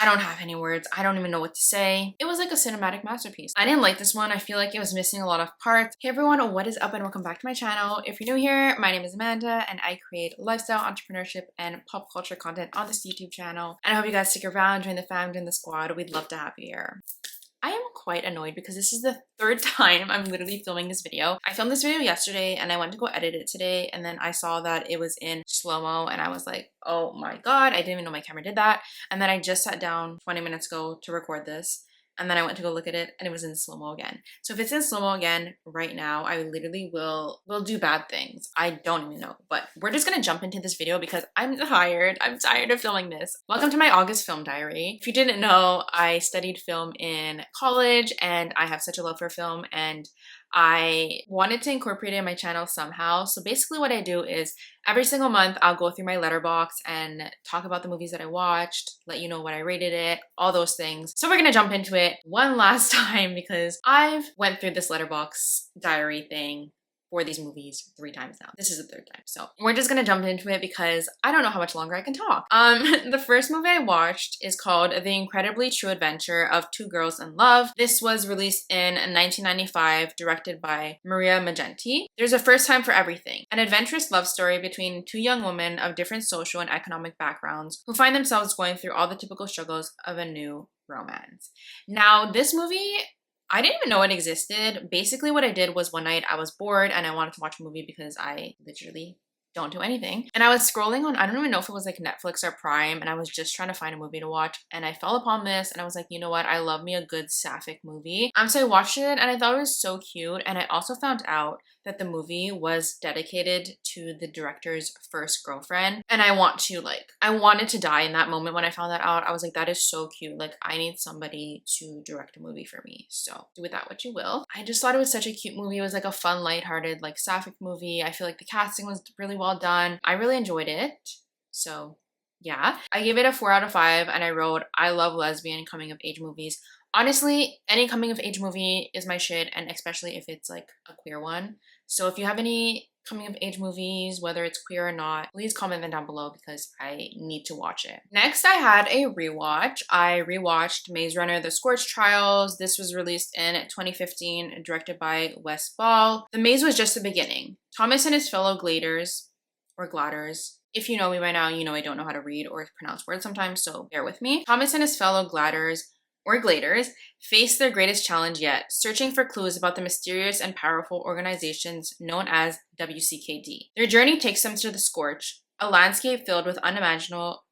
I don't have any words. I don't even know what to say. It was like a cinematic masterpiece. I didn't like this one. I feel like it was missing a lot of parts. Hey everyone, what is up and welcome back to my channel. If you're new here, my name is Amanda and I create lifestyle, entrepreneurship, and pop culture content on this YouTube channel. And I hope you guys stick around, join the fam, join the squad. We'd love to have you here. I am quite annoyed because this is the third time I'm literally filming this video. I filmed this video yesterday and I went to go edit it today, and then I saw that it was in slow-mo and I was like, oh my god, I didn't even know my camera did that. And then I just sat down 20 minutes ago to record this, and then I went to go look at it and it was in slow-mo again. So if it's in slow-mo again right now, I literally will do bad things. I don't even know, but we're just gonna jump into this video because I'm tired. I'm tired of filming this. Welcome to my August film diary. If you didn't know, I studied film in college and I have such a love for film and I wanted to incorporate it in my channel somehow. So basically what I do is every single month I'll go through my Letterboxd and talk about the movies that I watched, let you know what I rated it, all those things. So we're gonna jump into it one last time because I've went through this Letterboxd diary thing for these movies 3 times now. This is the 3rd time. So we're just gonna jump into it because I don't know how much longer I can talk. The first movie I watched is called The Incredibly True Adventure of Two Girls in Love. This was released in 1995, directed by Maria Maggenti. There's a first time for everything. An adventurous love story between 2 young women of different social and economic backgrounds who find themselves going through all the typical struggles of a new romance. Now, this movie, I didn't even know it existed. Basically what I did was one night I was bored and I wanted to watch a movie because I literally don't do anything. And I was scrolling on, I don't even know if it was like Netflix or Prime, and I was just trying to find a movie to watch and I fell upon this and I was like, you know what? I love me a good sapphic movie. So I watched it and I thought it was so cute, and I also found out that the movie was dedicated to the director's first girlfriend. And I wanted to die in that moment when I found that out. I was like, that is so cute. Like, I need somebody to direct a movie for me. So do with that what you will. I just thought it was such a cute movie. It was like a fun, lighthearted, like sapphic movie. I feel like the casting was really well done. I really enjoyed it. So yeah, I gave it a 4 out of 5 and I wrote, I love lesbian coming of age movies. Honestly, any coming of age movie is my shit, and especially if it's like a queer one. So if you have any coming of age movies, whether it's queer or not, please comment them down below because I need to watch it. Next, I had a rewatch. I rewatched Maze Runner: The Scorch Trials. This was released in 2015, directed by Wes Ball. The maze was just the beginning. Thomas and his fellow gladers, or gladders. If you know me by now, you know I don't know how to read or pronounce words sometimes, so bear with me. Thomas and his fellow gladders, or gladers, face their greatest challenge yet, searching for clues about the mysterious and powerful organizations known as WCKD. Their journey takes them to the Scorch, a landscape filled with unimaginable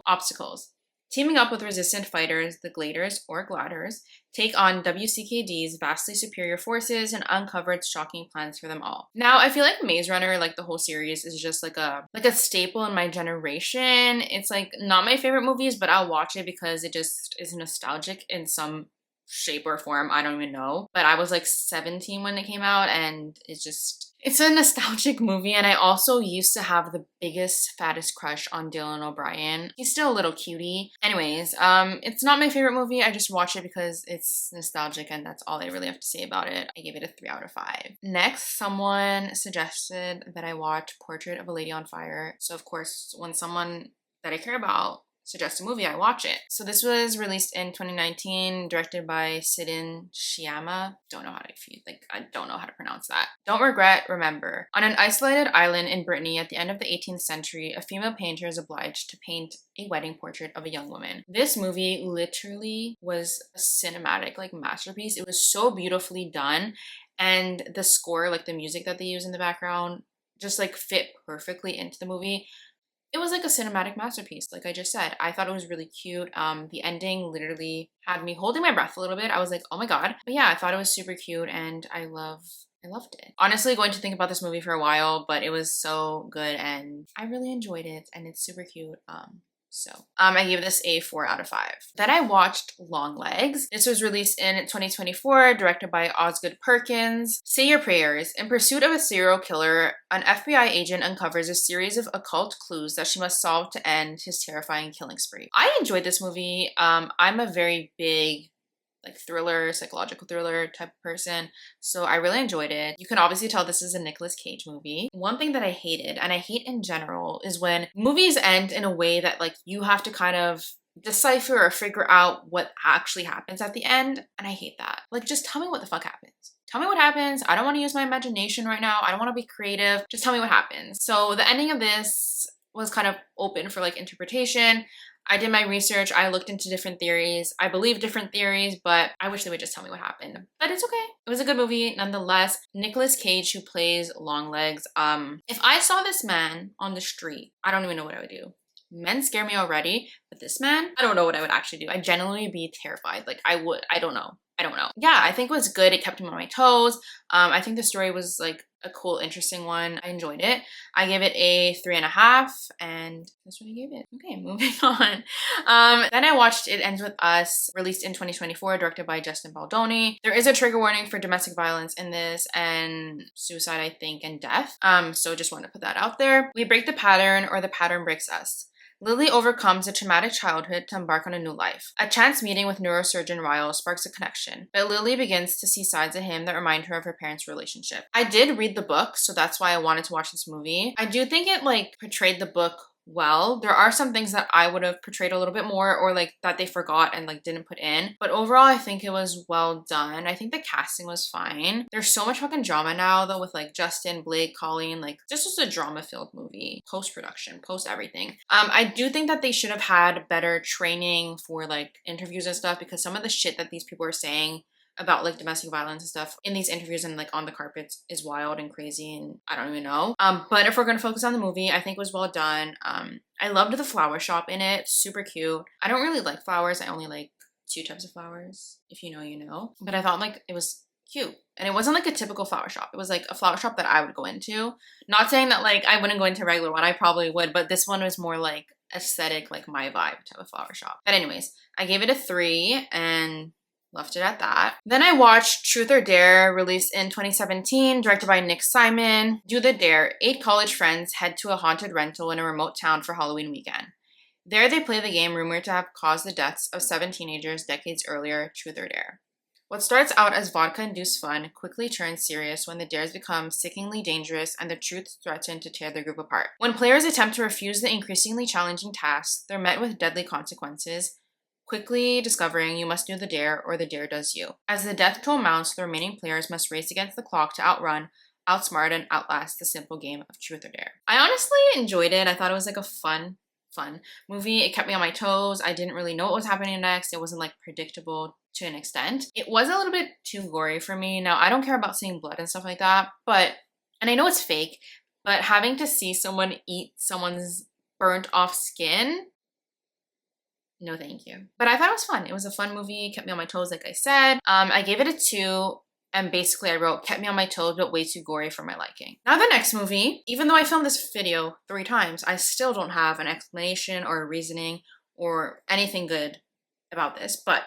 obstacles. Teaming up with resistant fighters, the Gladers, or Gladders, take on WCKD's vastly superior forces and uncover its shocking plans for them all. Now, I feel like Maze Runner, like the whole series, is just like a staple in my generation. It's like not my favorite movies, but I'll watch it because it just is nostalgic in some shape or form. I don't even know. But I was like 17 when it came out, and it's a nostalgic movie, and I also used to have the biggest, fattest crush on Dylan O'Brien. He's still a little cutie. Anyways, it's not my favorite movie. I just watch it because it's nostalgic, and that's all I really have to say about it. I gave it a 3 out of 5. Next, someone suggested that I watch Portrait of a Lady on Fire. So of course, when someone that I care about suggest a movie, I watch it. So this was released in 2019, directed by Sidin Shyama. I don't know how to pronounce that. Don't regret, remember. On an isolated island in Brittany at the end of the 18th century, a female painter is obliged to paint a wedding portrait of a young woman. This movie literally was a cinematic masterpiece. It was so beautifully done, and the score, like the music that they use in the background, just fit perfectly into the movie. It was like a cinematic masterpiece, like I just said. I thought it was really cute. The ending literally had me holding my breath a little bit. I was like, oh my god. But yeah, I thought it was super cute and I loved it. Honestly, going to think about this movie for a while, but it was so good and I really enjoyed it and it's super cute. I gave this a 4 out of 5. Then I watched Longlegs. This was released in 2024, directed by Osgood Perkins. Say your prayers. In pursuit of a serial killer, an FBI agent uncovers a series of occult clues that she must solve to end his terrifying killing spree. I enjoyed this movie. I'm a very big like thriller, psychological thriller type of person. So I really enjoyed it. You can obviously tell this is a Nicolas Cage movie. One thing that I hated, and I hate in general, is when movies end in a way that like you have to kind of decipher or figure out what actually happens at the end. And I hate that. Like, just tell me what the fuck happens. Tell me what happens. I don't want to use my imagination right now. I don't want to be creative. Just tell me what happens. So the ending of this was kind of open for like interpretation. I did my research. I looked into different theories. I believe different theories, but I wish they would just tell me what happened. But it's okay. It was a good movie nonetheless. Nicolas Cage, who plays Longlegs. If I saw this man on the street, I don't even know what I would do. Men scare me already, but this man, I don't know what I would actually do. I'd genuinely be terrified. Like I would. I don't know. Yeah, I think it was good. It kept me on my toes. I think the story was like a cool, interesting one. I enjoyed it. I gave it a 3.5, and that's what I gave it. Okay, moving on. Then I watched It Ends With Us, released in 2024, directed by Justin Baldoni. There is a trigger warning for domestic violence in this, and suicide, I think, and death. So just want to put that out there. We break the pattern, or the pattern breaks us. Lily overcomes a traumatic childhood to embark on a new life. A chance meeting with neurosurgeon Ryle sparks a connection, but Lily begins to see sides of him that remind her of her parents' relationship. I did read the book, so that's why I wanted to watch this movie. I do think it like portrayed the book well. There are some things that I would have portrayed a little bit more, or like that they forgot and like didn't put in, but overall I think it was well done. I think the casting was fine. There's so much fucking drama now though with like Justin, Blake, Colleen. Like this was a drama filled movie, post-production, post everything. I do think that they should have had better training for like interviews and stuff, because some of the shit that these people are saying about like domestic violence and stuff in these interviews and like on the carpets is wild and crazy, and I don't even know. But if we're gonna focus on the movie, I think it was well done. I loved the flower shop in it, super cute. I don't really like flowers. I only like 2 types of flowers. If you know, you know. But I thought like it was cute. And it wasn't like a typical flower shop. It was like a flower shop that I would go into. Not saying that like I wouldn't go into a regular one. I probably would, but this one was more like aesthetic, like my vibe type of flower shop. But anyways, I gave it a 3 and left it at that. Then I watched Truth or Dare, released in 2017, directed by Nick Simon. Do the dare. 8 college friends head to a haunted rental in a remote town for Halloween weekend. There they play the game rumored to have caused the deaths of 7 teenagers decades earlier, Truth or Dare. What starts out as vodka-induced fun quickly turns serious when the dares become sickeningly dangerous and the truths threaten to tear the group apart. When players attempt to refuse the increasingly challenging tasks, they're met with deadly consequences, quickly discovering you must do the dare or the dare does you. As the death toll mounts, the remaining players must race against the clock to outrun, outsmart, and outlast the simple game of Truth or Dare. I honestly enjoyed it. I thought it was like a fun movie. It kept me on my toes. I didn't really know what was happening next. It wasn't like predictable to an extent. It was a little bit too gory for me. Now, I don't care about seeing blood and stuff like that, and I know it's fake, but having to see someone eat someone's burnt off skin, no thank you. But I thought it was fun. It was a fun movie. It kept me on my toes, like I said. I gave it a 2. And basically I wrote, kept me on my toes, but way too gory for my liking. Now the next movie, even though I filmed this video 3 times, I still don't have an explanation or a reasoning or anything good about this. But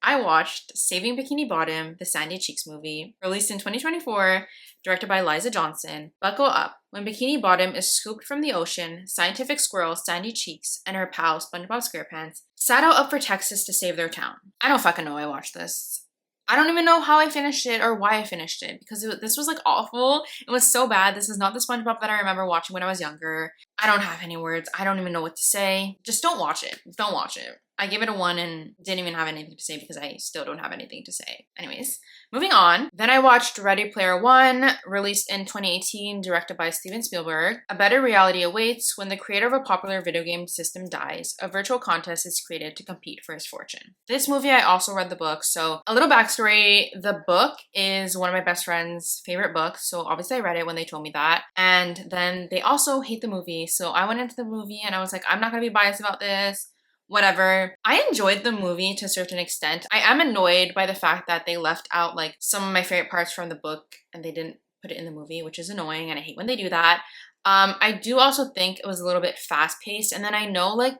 I watched Saving Bikini Bottom, the Sandy Cheeks movie, released in 2024, directed by Liza Johnson. Buckle up. When Bikini Bottom is scooped from the ocean, scientific squirrel Sandy Cheeks and her pal SpongeBob SquarePants set out up for Texas to save their town. I don't fucking know I watched this. I don't even know how I finished it or why I finished it, because this was like awful. It was so bad. This is not the SpongeBob that I remember watching when I was younger. I don't have any words. I don't even know what to say. Just don't watch it. Don't watch it. I gave it a 1 and didn't even have anything to say because I still don't have anything to say. Anyways, moving on. Then I watched Ready Player One, released in 2018, directed by Steven Spielberg. A better reality awaits. When the creator of a popular video game system dies, a virtual contest is created to compete for his fortune. This movie, I also read the book. So a little backstory. The book is one of my best friend's favorite books. So obviously I read it when they told me that. And then they also hate the movie. So I went into the movie and I was like, I'm not going to be biased about this. Whatever. I enjoyed the movie to a certain extent. I am annoyed by the fact that they left out like some of my favorite parts from the book and they didn't put it in the movie, which is annoying and I hate when they do that. I do also think it was a little bit fast paced, and then I know like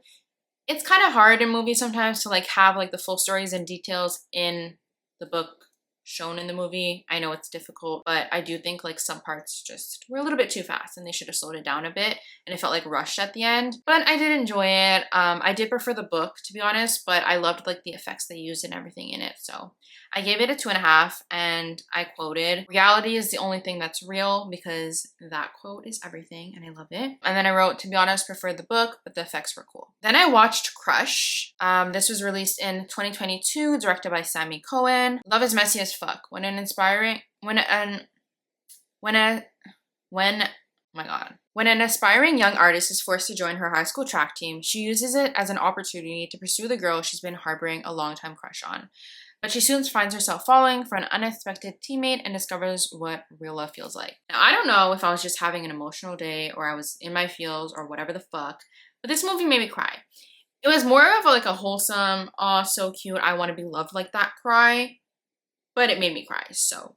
it's kind of hard in movies sometimes to like have like the full stories and details in the book shown in the movie. I know it's difficult, but I do think like some parts just were a little bit too fast and they should have slowed it down a bit, and it felt like rushed at the end. But I did enjoy it. I did prefer the book, to be honest, but I loved like the effects they used and everything in it. So I gave it a 2.5, and I quoted, "Reality is the only thing that's real," because that quote is everything and I love it. And then I wrote, "To be honest, preferred the book, but the effects were cool." Then I watched Crush. This was released in 2022, directed by Sammy Cohen. Love is messy as fuck. When an aspiring young artist is forced to join her high school track team, she uses it as an opportunity to pursue the girl she's been harboring a long-time crush on. But she soon finds herself falling for an unexpected teammate and discovers what real love feels like. Now, I don't know if I was just having an emotional day or I was in my feels or whatever the fuck, but this movie made me cry. It was more of like a wholesome, "oh, so cute, I want to be loved like that" cry, but it made me cry, so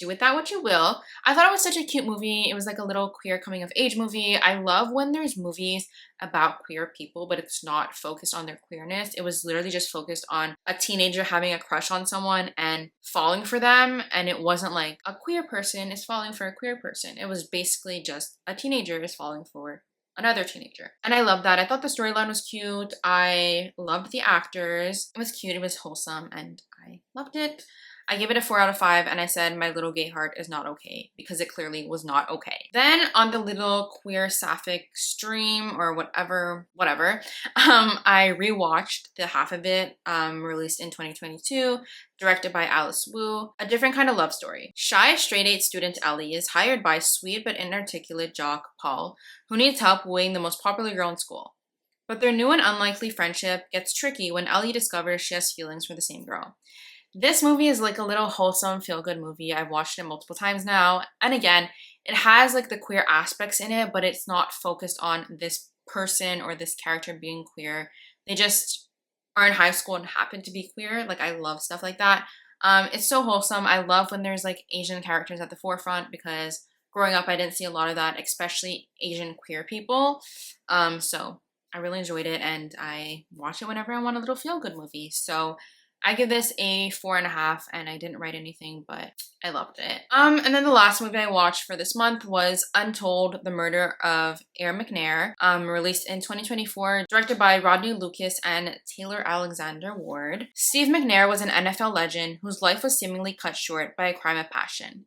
do with that what you will. I thought it was such a cute movie. It was like a little queer coming of age movie. I love when there's movies about queer people, but it's not focused on their queerness. It was literally just focused on a teenager having a crush on someone and falling for them. And it wasn't like a queer person is falling for a queer person. It was basically just a teenager is falling for another teenager. And I love that. I thought the storyline was cute. I loved the actors. It was cute. It was wholesome and I loved it. I gave it a 4 out of 5, and I said my little gay heart is not okay, because it clearly was not okay. Then on the little queer sapphic stream or whatever, I rewatched the half of it, released in 2022, directed by Alice Wu, a different kind of love story. Shy straight-A student Ellie is hired by sweet but inarticulate jock Paul, who needs help wooing the most popular girl in school. But their new and unlikely friendship gets tricky when Ellie discovers she has feelings for the same girl. This movie is like a little wholesome, feel-good movie. I've watched it multiple times now. And again, it has like the queer aspects in it, but it's not focused on this person or this character being queer. They just are in high school and happen to be queer. Like, I love stuff like that. It's so wholesome. I love when there's like Asian characters at the forefront, because growing up, I didn't see a lot of that, especially Asian queer people. So I really enjoyed it, and I watch it whenever I want a little feel-good movie. So I give this a 4.5, and I didn't write anything, but I loved it. And then the last movie I watched for this month was Untold: The Murder of Aaron McNair, released in 2024, directed by Rodney Lucas and Taylor Alexander Ward. Steve McNair was an NFL legend whose life was seemingly cut short by a crime of passion.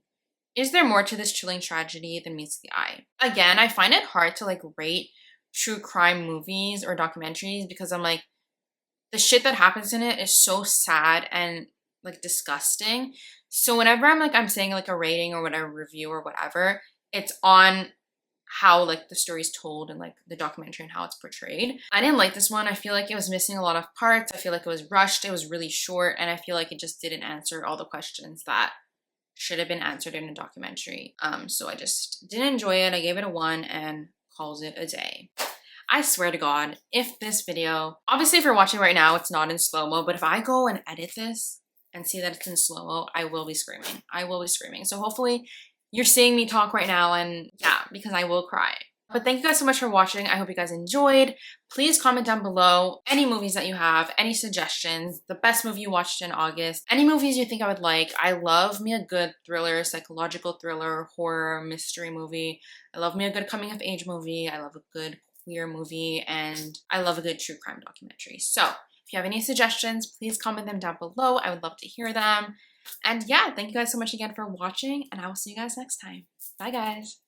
Is there more to this chilling tragedy than meets the eye? Again, I find it hard to like rate true crime movies or documentaries, because I'm like, the shit that happens in it is so sad and like disgusting. So whenever I'm saying like a rating or whatever, review or whatever, it's on how like the story's told and like the documentary and how it's portrayed. I didn't like this one. I feel like it was missing a lot of parts. I feel like it was rushed. It was really short, and I feel like it just didn't answer all the questions that should have been answered in a documentary. So I just didn't enjoy it. I gave it a 1 and calls it a day. I swear to God, if this video, obviously if you're watching right now, it's not in slow-mo, but if I go and edit this and see that it's in slow-mo, I will be screaming. I will be screaming. So hopefully you're seeing me talk right now, and yeah, because I will cry. But thank you guys so much for watching. I hope you guys enjoyed. Please comment down below any movies that you have, any suggestions, the best movie you watched in August, any movies you think I would like. I love me a good thriller, psychological thriller, horror, mystery movie. I love me a good coming of age movie. I love a good queer movie, and I love a good true crime documentary. So if you have any suggestions, please comment them down below. I would love to hear them. And yeah, thank you guys so much again for watching, and I will see you guys next time. Bye guys.